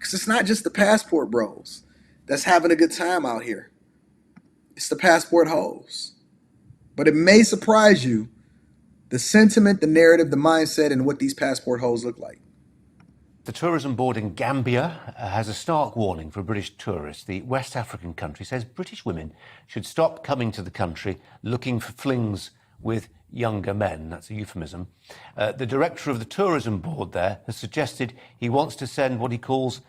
Because it's not just the passport bros that's having a good time out here. It's the passport hoes. But it may surprise you the sentiment, the narrative, the mindset, and what these passport hoes look like. The tourism board in Gambia has a stark warning for British tourists. The West African country says British women should stop coming to the country looking for flings with younger men. That's a euphemism. The director of the tourism board there has suggested he wants to send what he calls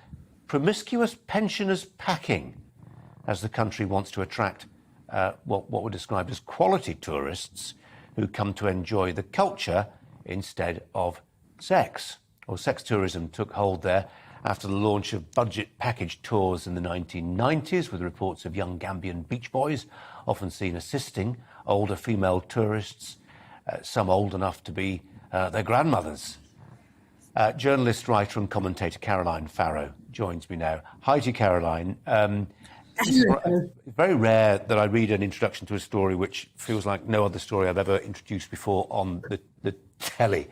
promiscuous pensioners packing, as the country wants to attract what were described as quality tourists who come to enjoy the culture instead of sex. Well, sex tourism took hold there after the launch of budget package tours in the 1990s, with reports of young Gambian beach boys often seen assisting older female tourists, some old enough to be their grandmothers. Journalist, writer and commentator Caroline Farrow joins me now. Hi to you, Caroline. It's very rare that I read an introduction to a story which feels like no other story I've ever introduced before on the telly.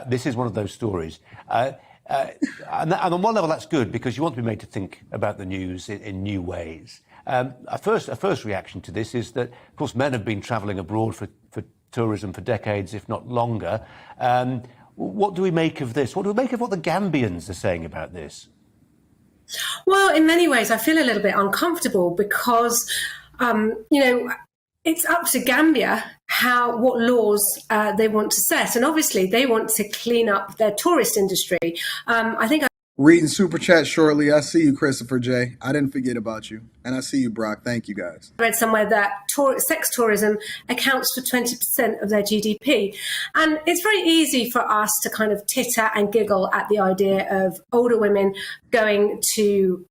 This is one of those stories. And on one level, that's good because you want to be made to think about the news in new ways. A first reaction to this is that, of course, men have been travelling abroad for tourism for decades, if not longer. What do we make of this? What do we make of what the Gambians are saying about this? Well, in many ways, I feel a little bit uncomfortable because, it's up to Gambia what laws they want to set. And obviously, they want to clean up their tourist industry. Reading Super Chat shortly. I see you, Christopher J. I didn't forget about you. And I see you, Brock. Thank you, guys. I read somewhere that sex tourism accounts for 20% of their GDP. And it's very easy for us to kind of titter and giggle at the idea of older women going to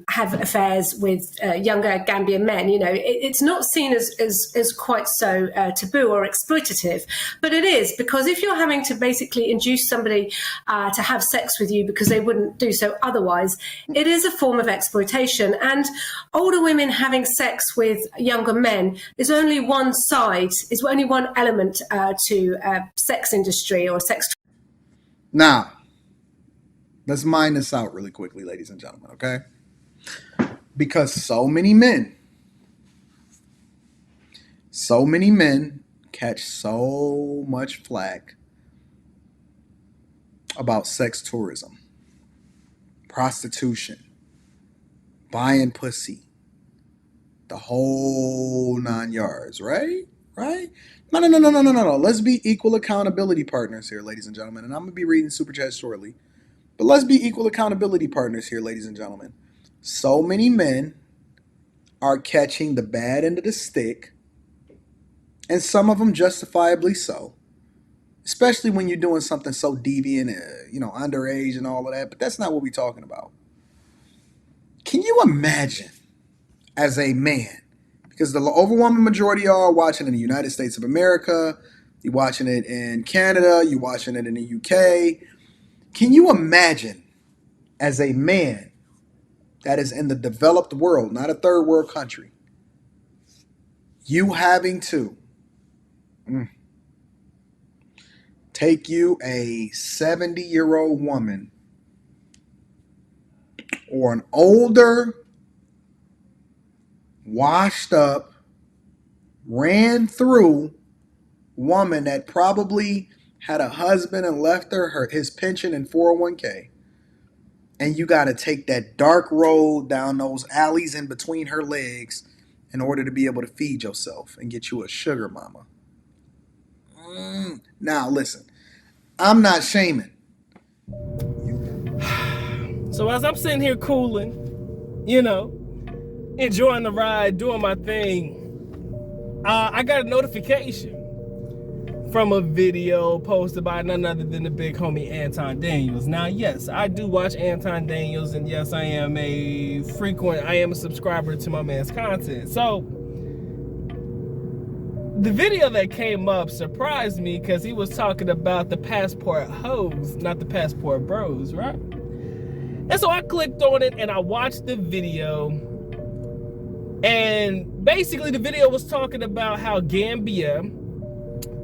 have affairs with younger Gambian men. It's not seen as quite so taboo or exploitative, but it is, because if you're having to basically induce somebody to have sex with you because they wouldn't do so otherwise, it is a form of exploitation. And older women having sex with younger men is only one side, is only one element to sex industry or sex. Now, let's mine this out really quickly, ladies and gentlemen, okay? Because so many men catch so much flack about sex tourism, prostitution, buying pussy, the whole 9 yards, right? No. Let's be equal accountability partners here, ladies and gentlemen. And I'm going to be reading Super Chat shortly. But let's be equal accountability partners here, ladies and gentlemen. So many men are catching the bad end of the stick, and some of them justifiably so, especially when you're doing something so deviant, underage and all of that. But that's not what we're talking about. Can you imagine as a man, because the overwhelming majority of y'all are watching in the United States of America, you're watching it in Canada, you're watching it in the UK. Can you imagine as a man that is in the developed world, not a third world country, you having to take you a 70-year-old woman or an older, washed up, ran through woman that probably had a husband and left his pension and 401k, and you got to take that dark road down those alleys in between her legs in order to be able to feed yourself and get you a sugar mama. Now, listen, I'm not shaming. So as I'm sitting here cooling, enjoying the ride, doing my thing, I got a notification from a video posted by none other than the big homie Anton Daniels. Now, yes, I do watch Anton Daniels, and yes, I am a subscriber to my man's content. So the video that came up surprised me because he was talking about the Passport Heauxs, not the Passport Bros, right? And so I clicked on it and I watched the video. And basically the video was talking about how Gambia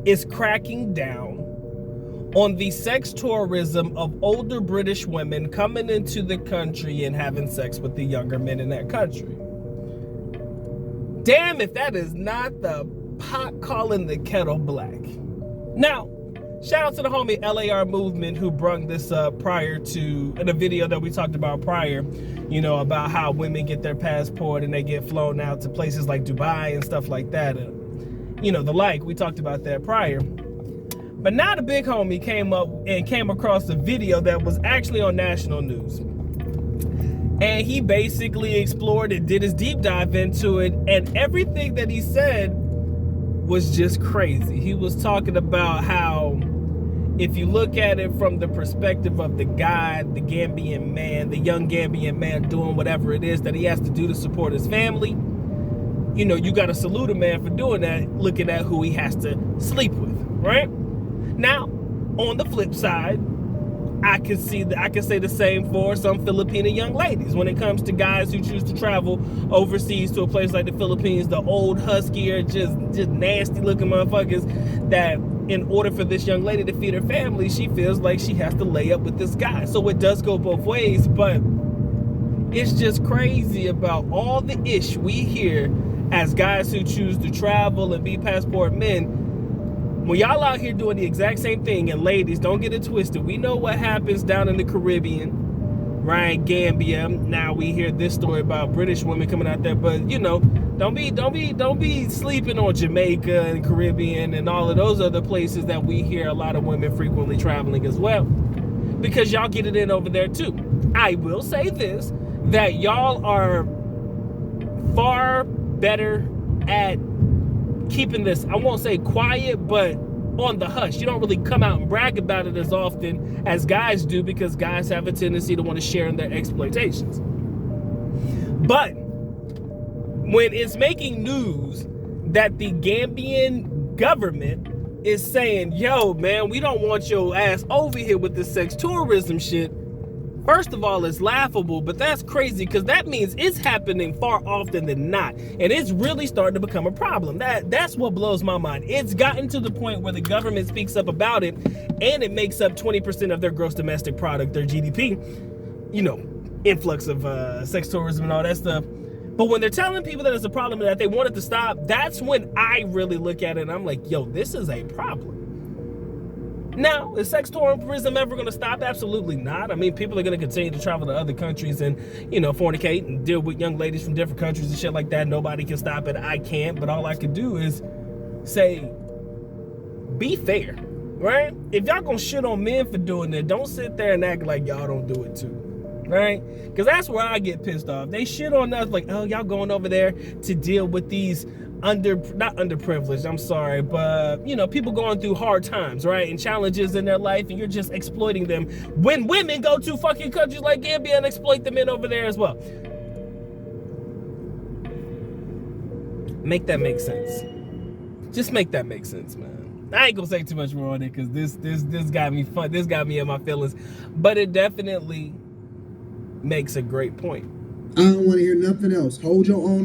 is cracking down on the sex tourism of older British women coming into the country and having sex with the younger men in that country. Damn if that is not the pot calling the kettle black. Now, shout out to the homie LAR Movement who brung this up prior to, in a video that we talked about prior, you know, about how women get their passport and they get flown out to places like Dubai and stuff like that. You know, the like, we talked about that prior. But now the big homie came across a video that was actually on national news. And he basically explored and did his deep dive into it. And everything that he said was just crazy. He was talking about how, if you look at it from the perspective of the guy, the Gambian man, the young Gambian man doing whatever it is that he has to do to support his family, you know, you got to salute a man for doing that, looking at who he has to sleep with, right? Now, on the flip side, I can say the same for some Filipino young ladies when it comes to guys who choose to travel overseas to a place like the Philippines, the old huskier, just nasty looking motherfuckers, that in order for this young lady to feed her family, she feels like she has to lay up with this guy. So it does go both ways, but it's just crazy about all the ish we hear as guys who choose to travel and be passport men. When y'all out here doing the exact same thing, and ladies, don't get it twisted. We know what happens down in the Caribbean, right? Gambia. Now we hear this story about British women coming out there, but you know, don't be sleeping on Jamaica and Caribbean and all of those other places that we hear a lot of women frequently traveling as well, because y'all get it in over there too. I will say this, that y'all are far better at keeping this, I won't say quiet, but on the hush. You don't really come out and brag about it as often as guys do, because guys have a tendency to want to share in their exploitations. But when it's making news that the Gambian government is saying, yo, man, we don't want your ass over here with this sex tourism shit, first of all, it's laughable, but that's crazy, because that means it's happening far often than not, and it's really starting to become a problem. That's what blows my mind. It's gotten to the point where the government speaks up about it, and it makes up 20% of their gross domestic product, their GDP, you know, influx of sex tourism and all that stuff. But when they're telling people that it's a problem and that they want it to stop, that's when I really look at it and I'm like, yo, this is a problem. Now, is sex tourism ever going to stop? Absolutely not. I mean, people are going to continue to travel to other countries and, you know, fornicate and deal with young ladies from different countries and shit like that. Nobody can stop it. I can't. But all I can do is say, be fair, right? If y'all going to shit on men for doing it, don't sit there and act like y'all don't do it too, right? Because that's where I get pissed off. They shit on us like, oh, y'all going over there to deal with these not underprivileged, I'm sorry, but you know, people going through hard times, right, and challenges in their life, and you're just exploiting them when women go to fucking countries like Gambia and exploit the men over there as well. Make that make sense. Just make that make sense, man. I ain't gonna say too much more on it, because this got me fun. This got me in my feelings, but it definitely makes a great point. I don't want to hear nothing else. Hold your own.